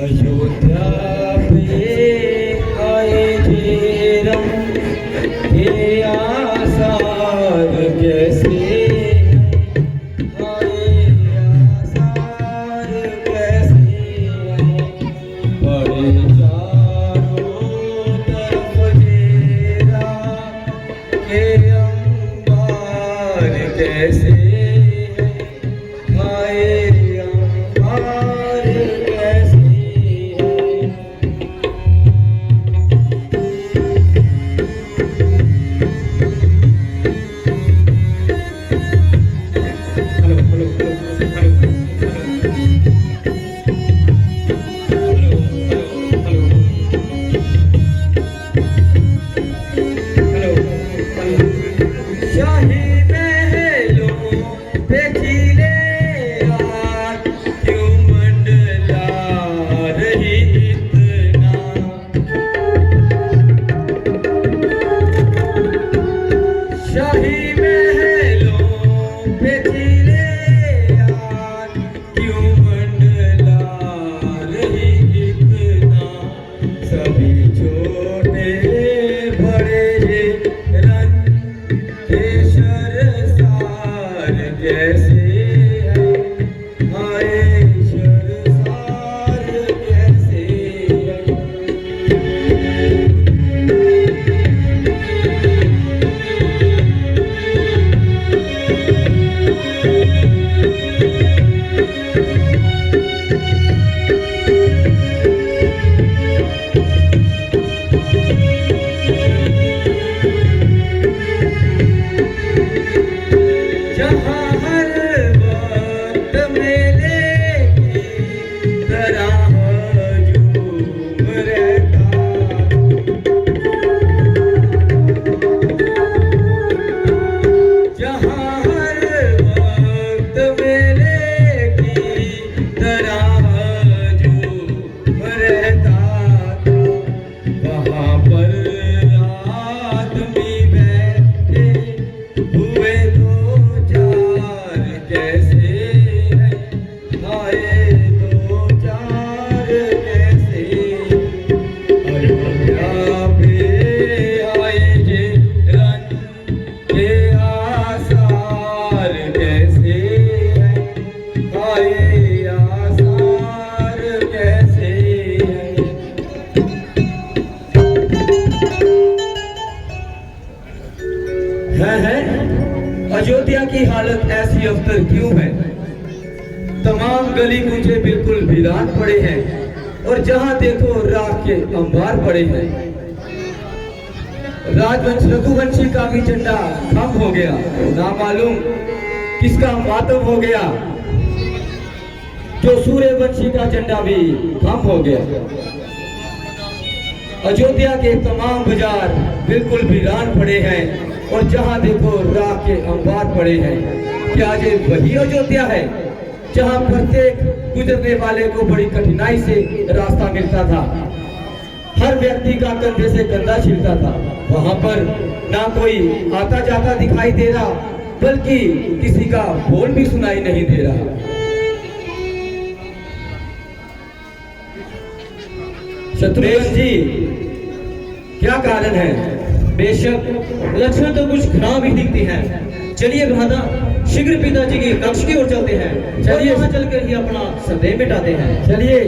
अयोध्या पे आए जे राम, ये आसार कैसे आए, आसार कैसे आए, बड़े चारों तरफ जेरा के अंबार कैसे आए, अंबार कैसे आए। Hello hello hello hello hello hello. शाही महलों पे खिले यार, क्यों मंडला रही इतना। शाही महलों पे खिले यार, क्यों मंडला रही इतना। सभी छोटे बड़े ये रंग के शर्मसार कैसे है, हाय शर्मसार कैसे है। जहाँ हर वक्त मेले की तरह हजूम रहता, जहाँ हर वक्त मेले की तरह हजूम रहता था, वहाँ पर आदमी बैठे हुए दो चार कैसे है, हाय दो चार कैसे। अयोध्या पे आए जे रंग के आसार कैसे है, हाय आसार कैसे है। अयोध्या की हालत ऐसी अफ्तर क्यों है। तमाम गली कूचे बिल्कुल वीरान पड़े हैं और जहां देखो राख के अंबार पड़े हैं। राजवंश रघुवंशी का भी झंडा खम हो गया, ना मालूम किसका मातम हो गया। जो सूर्यवंशी का झंडा भी खम हो गया। अयोध्या के तमाम बाजार बिल्कुल वीरान पड़े हैं और जहां देखो राख के अंबार पड़े हैं। क्या ये वही अयोध्या है जहां प्रत्येक गुजरने वाले को बड़ी कठिनाई से रास्ता मिलता था, हर व्यक्ति का कंधे से कंधा छिलता था। वहां पर ना कोई आता जाता दिखाई दे रहा, बल्कि किसी का बोल भी सुनाई नहीं दे रहा। शत्रुघ्न जी, क्या कारण है। बेशक लक्षण तो कुछ खराब ही दिखते हैं। चलिए भ्राता, शीघ्र पिताजी के कक्ष की ओर चलते हैं। चलिए वहां चलकर ही अपना संदेह मिटाते हैं। चलिए।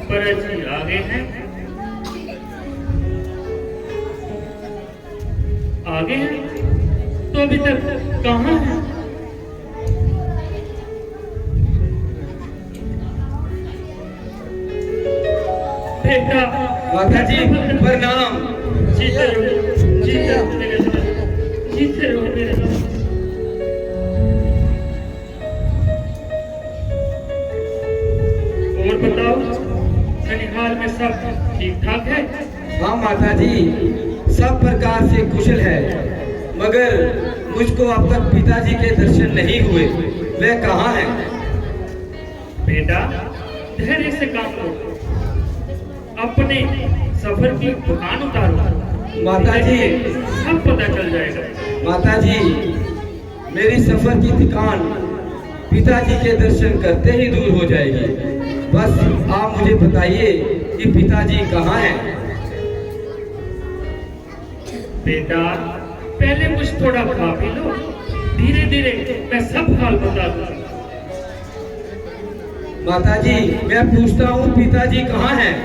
परत जी आगे हैं, आगे हैं तो अभी तक कहाँ हैं? बेटा माता जी प्रणाम। जीते रहो मेरे लाल, जीते रहो मेरे लाल। और बताओ ननिहाल में सब ठीक ठाक है? हाँ माता जी, सब प्रकार से कुशल है, मगर मुझको अब तक पिताजी के दर्शन नहीं हुए। वे कहाँ हैं? बेटा धैर्य से काम लो, अपने सफर की दुकान उतारो। माता जी सब पता चल जाएगा। माता जी, मेरी सफर की थकान पिताजी के दर्शन करते ही दूर हो जाएगी। बस आप मुझे बताइए कि पिताजी कहाँ हैं? बेटा पहले कुछ थोड़ा खा पी लो, धीरे धीरे मैं सब हाल बता दूंगा। माता जी मैं पूछता हूँ पिताजी कहाँ हैं?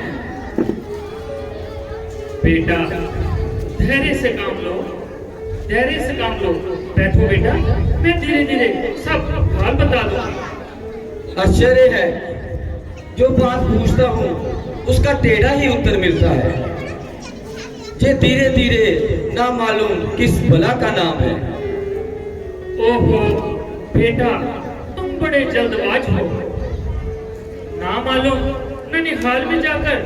बेटा धैर्य से काम लो, धैर्य से काम लो। बैठो बेटा, मैं धीरे धीरे सब हाल बता दूंगा। आश्चर्य है, जो बात पूछता हूँ उसका टेढ़ा ही उत्तर मिलता है। ये धीरे धीरे ना मालूम किस भला का नाम है। ओहो बेटा, तुम बड़े जल्दबाज हो। ना मालूम ननिहाल में जाकर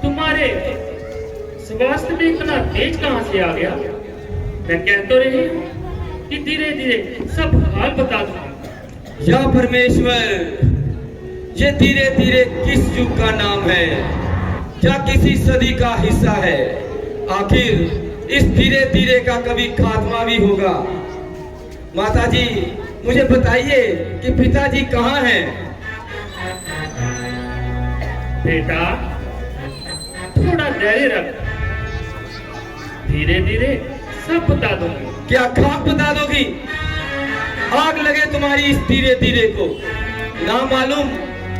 तुम्हारे स्वास्थ्य में इतना तेज कहां से आ गया? मैं कह तो रही हूँ कि धीरे धीरे सब हाल बता दूंगा। या परमेश्वर, ये धीरे धीरे किस युग का नाम है? क्या किसी सदी का हिस्सा है? आखिर इस धीरे धीरे का कभी खात्मा भी होगा। माता जी मुझे बताइए कि पिताजी कहाँ हैं? बेटा थोड़ा धैर्य रख, धीरे धीरे सब बता दूंगी। क्या खाक बता दोगी? आग लगे तुम्हारी इस धीरे धीरे को। ना मालूम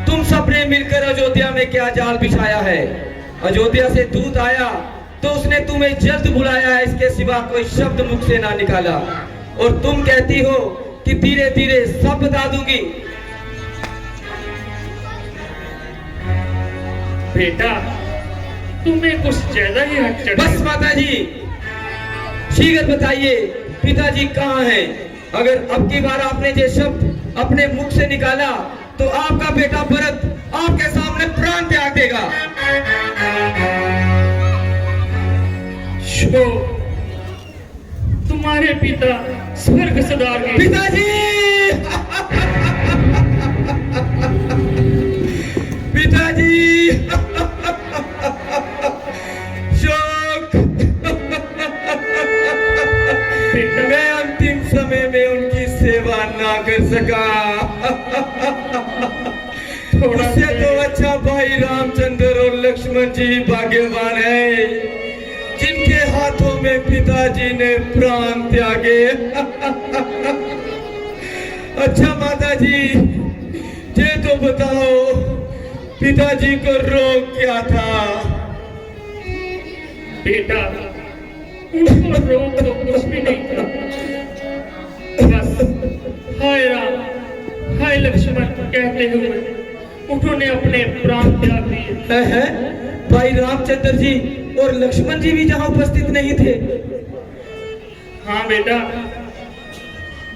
तुम सबने मिलकर अयोध्या में क्या जाल बिछाया है। अयोध्या से दूत आया तो उसने तुम्हें जल्द बुलाया है, इसके सिवा कोई शब्द मुख से ना निकाला। और तुम कहती हो कि धीरे धीरे सब बता दूंगी। बेटा तुम्हें कुछ ज्यादा ही हट चढ़ा। बस माता जी, शीघ्र बताइए पिताजी कहाँ हैं? अगर अब की बार आपने ये शब्द अपने मुख से निकाला तो आपका बेटा भरत आपके सामने प्राण त्याग देगा। शो, तुम्हारे पिता स्वर्ग सुधार पिताजी पिताजी शोक। मैं अंतिम समय में उनकी सेवा ना कर सका। उससे तो अच्छा भाई रामचंद्र और लक्ष्मण जी भाग्यवान है जिनके हाथों में पिताजी ने प्राण त्यागे। अच्छा माता जी, ये तो बताओ पिताजी को रोग क्या था? बेटा उनको रोग तो कुछ भी नहीं था, बस हाय राम हाय लक्ष्मण कहते हुए उन्होंने अपने प्राण त्याग दिए। है भाई रामचंद्र जी और लक्ष्मण जी भी जहाँ उपस्थित नहीं थे? हाँ बेटा,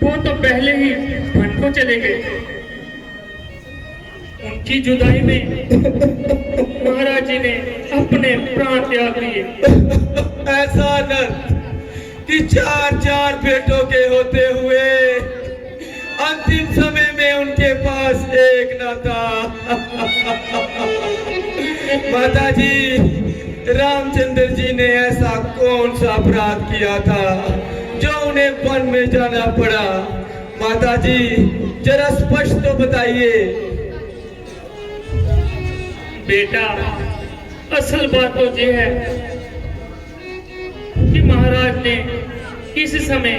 वो तो पहले ही वन को चले गए। उनकी जुदाई में महाराज जी ने अपने प्राण त्याग दिए। ऐसा अनर्थ कि चार चार बेटों के होते हुए अंतिम समय में उनके पास एक न था। माता जी, रामचंद्र जी ने ऐसा कौन सा अपराध किया था जो उन्हें वन में जाना पड़ा? माता जी जरा स्पष्ट तो बताइए। बेटा असल बात तो ये है कि महाराज ने किस समय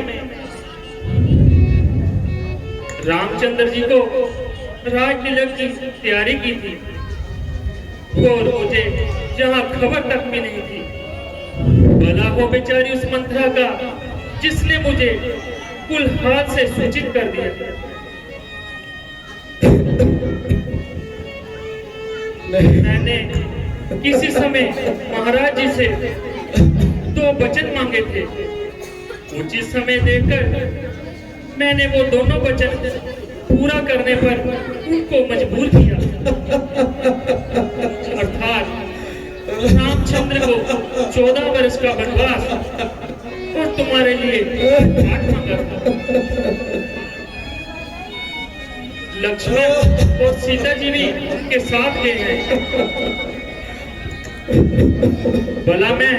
रामचंद्र जी को राज तिलक की तैयारी की थी और मुझे जहां खबर तक भी नहीं थी। भला हो बेचारी उस मंत्रा का जिसने मुझे कुल हाथ से सूचित कर दिया। मैंने किसी समय महाराज जी से 2 वचन मांगे थे। उचित समय देखकर मैंने वो दोनों वचन पूरा करने पर उनको मजबूर किया। अर्थात रामचंद्र को 14 वर्ष का वनवास और तुम्हारे लिए 8 मांगा था। लक्ष्मण और सीता जी भी उनके साथ गए हैं। भला मैं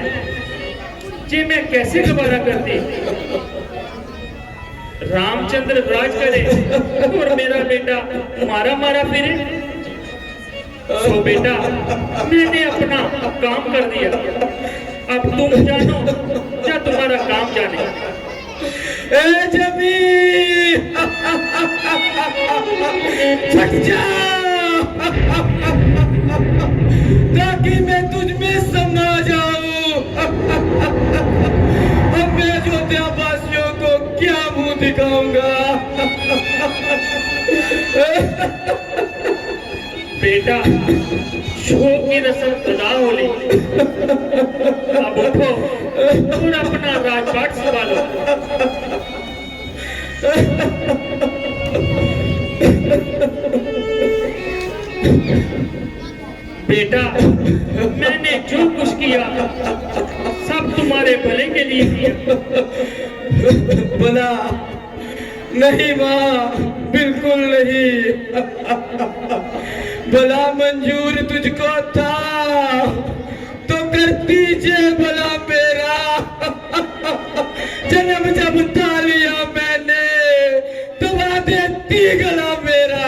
कैसे गवारा करती? रामचंद्र राज करे और मेरा बेटा मारा फिरे। तो बेटा मैंने अपना काम कर दिया, अब तुम जानो या तुम्हारा काम जाने। ए जमीन फट जा ताकि मैं तुझ में समा जाऊं। अब मैं अयोध्या वासियों को क्या मुंह दिखाऊंगा? बेटा शोक की रस्म अदा हो ली, अब उठो और अपना राजपाट संभालो। बेटा मैंने जो कुछ किया सब तुम्हारे भले के लिए किया। भला नहीं माँ, बिल्कुल नहीं। भला मंजूर तुझको था तो कर दीजिए भला मेरा। जन्म जब था लिया मैंने तो वादे दी गला मेरा।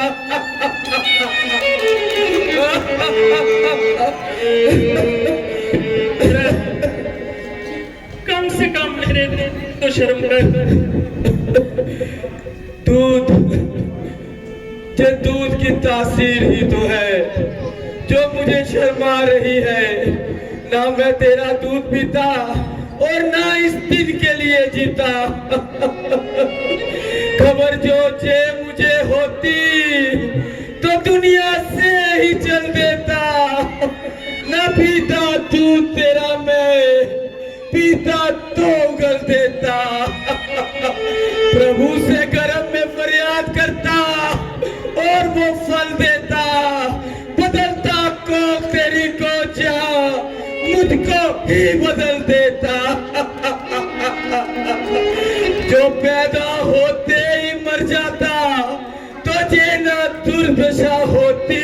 कम से कम मेरे तो शर्म कर। दूध की तासीर ही तो है जो मुझे शर्मा रही है। ना मैं तेरा दूध पीता और ना इस दिन के लिए जीता। खबर जो मुझे होती तो दुनिया से ही चल देता। ना पीता दूध तेरा मैं, पीता तो उगल देता। प्रभु से गर्भ में फरियाद करता और वो फल देता। बदलता को तेरी को जा, मुझको ही बदल देता। जो पैदा होते ही मर जाता तो ये ना दुर्दशा होती।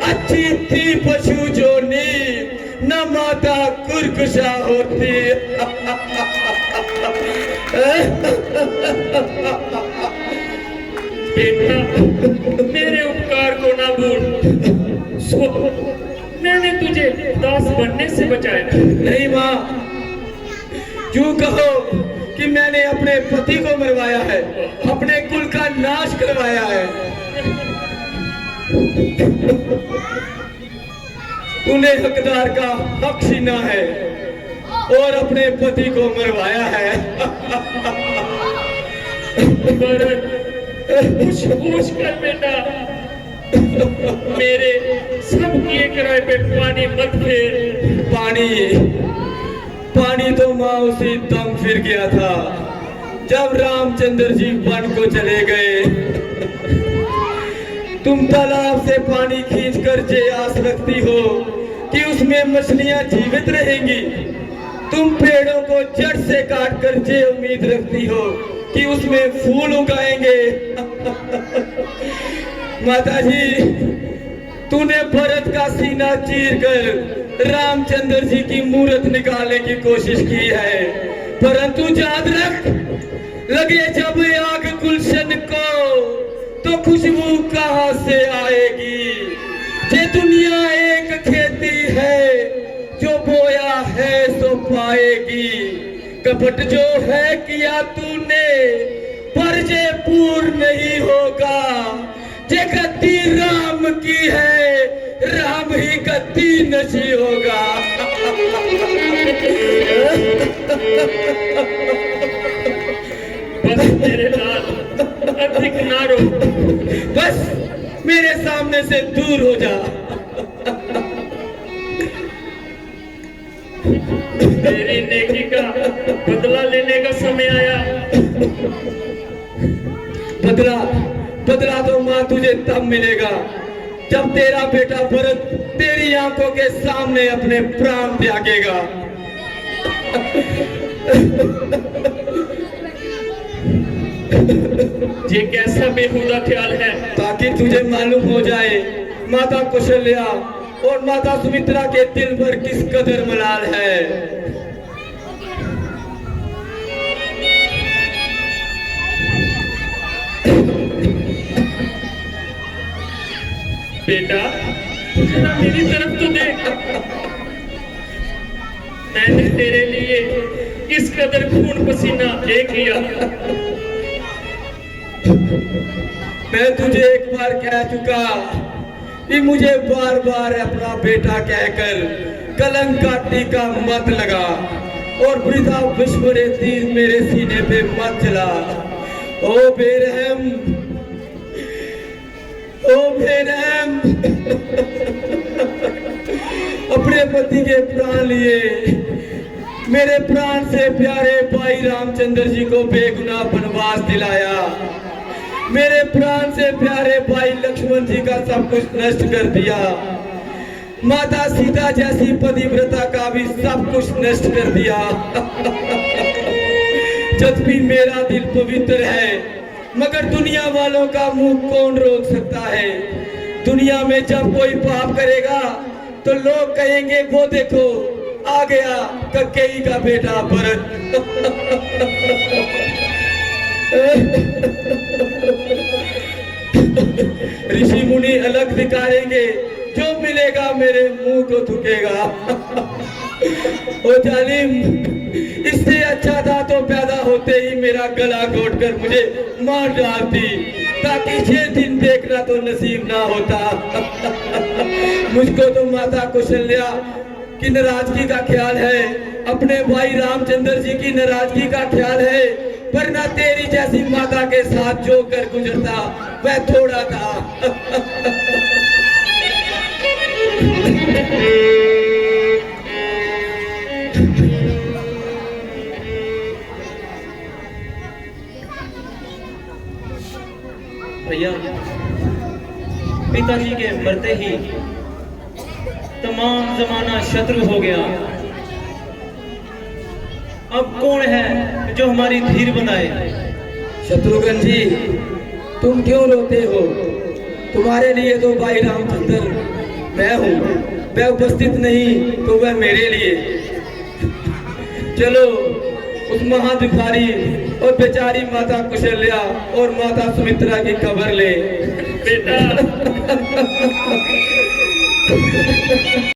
अच्छी थी पशु जोनी, न माता कुरकुशा होती। बेटा मेरे उपकार को ना भूल। सो मैंने तुझे दास बनने से बचाया। नहीं माँ, क्यों कहो कि मैंने अपने पति को मरवाया है, अपने कुल का नाश करवाया है। तूने हकदार का हक छीना है और अपने पति को मरवाया है। कुछ कर बेटा, मेरे सब किए किराए पे पानी मत फेर। पानी तो माँ उसी दम फिर गया था जब रामचंद्र जी वन को चले गए। तुम तालाब से पानी खींचकर ये आस रखती हो कि उसमें मछलियां जीवित रहेंगी। तुम पेड़ों को जड़ से काट कर ये उम्मीद रखती हो कि उसमें फूल उगाएंगे। माता जी, तूने भरत का सीना चीर कर रामचंद्र जी की मूर्त निकालने की कोशिश की है, परंतु याद रख, लगे जब आग गुलशन को तो खुशबू कहां से आएगी। ये दुनिया एक खेती है, जो बोया है सो पाएगी। कपट जो है किया तूने पर जे पूर्ण नहीं होगा। जे गद्दी राम की है, राम ही गद्दी नशी होगा। बस मेरे लाल, अधिक ना रो। बस मेरे सामने से दूर हो जा। तेरी नेकी का बदला लेने का समय आया। बदला बदला तो माँ तुझे तब मिलेगा जब तेरा बेटा भरत तेरी आंखों के सामने अपने प्राण त्यागेगा। ये कैसा बेहुदा ख्याल है? ताकि तुझे मालूम हो जाए माता कौशल्या और माता सुमित्रा के दिल पर किस कदर मलाल है। बेटा जरा मेरी तरफ तो देख। मैंने तेरे लिए किस कदर खून पसीना एक किया। मैं तुझे एक बार कह चुका कि मुझे बार बार अपना बेटा कहकर कलंक का टीका मत लगा और वृथा विस्मरे तीर मेरे सीने पे मत चला। ओ बेरहम, ओ बेरहम, अपने पति के प्राण लिए मेरे प्राण से प्यारे भाई रामचंद्र जी को बेगुनाह वनवास दिलाया। मेरे प्राण से प्यारे भाई लक्ष्मण जी का सब कुछ नष्ट कर दिया। माता सीता जैसी पतिव्रता का भी सब कुछ नष्ट कर दिया। जब भी मेरा दिल पवित्र है मगर दुनिया वालों का मुंह कौन रोक सकता है। दुनिया में जब कोई पाप करेगा तो लोग कहेंगे वो देखो आ गया ककेई का बेटा भरत। ऋषि मुनि अलग दिखाएंगे, जो मिलेगा मेरे मुंह को थूकेगा। ओ जालिम, इससे अच्छा था तो पैदा होते ही मेरा गला घोट कर मुझे मार डालती ताकि ये दिन देखना तो नसीब ना होता। मुझको तो माता कौशल्या की नाराजगी का ख्याल है, अपने भाई रामचंद्र जी की नाराजगी का ख्याल है, वरना तेरी जैसी माता के साथ जो कर गुजरता वह थोड़ा था। भैया पिताजी के मरते ही तमाम जमाना शत्रु हो गया। अब कौन है जो हमारी धीर बनाए? शत्रुघ्न जी, तुम क्यों रोते हो? तुम्हारे लिए तो भाई रामचंद्र मैं हूँ, मैं उपस्थित नहीं तो वह मेरे लिए। चलो उस महादुखारी और बेचारी माता कौशल्या और माता सुमित्रा की खबर ले। बेटा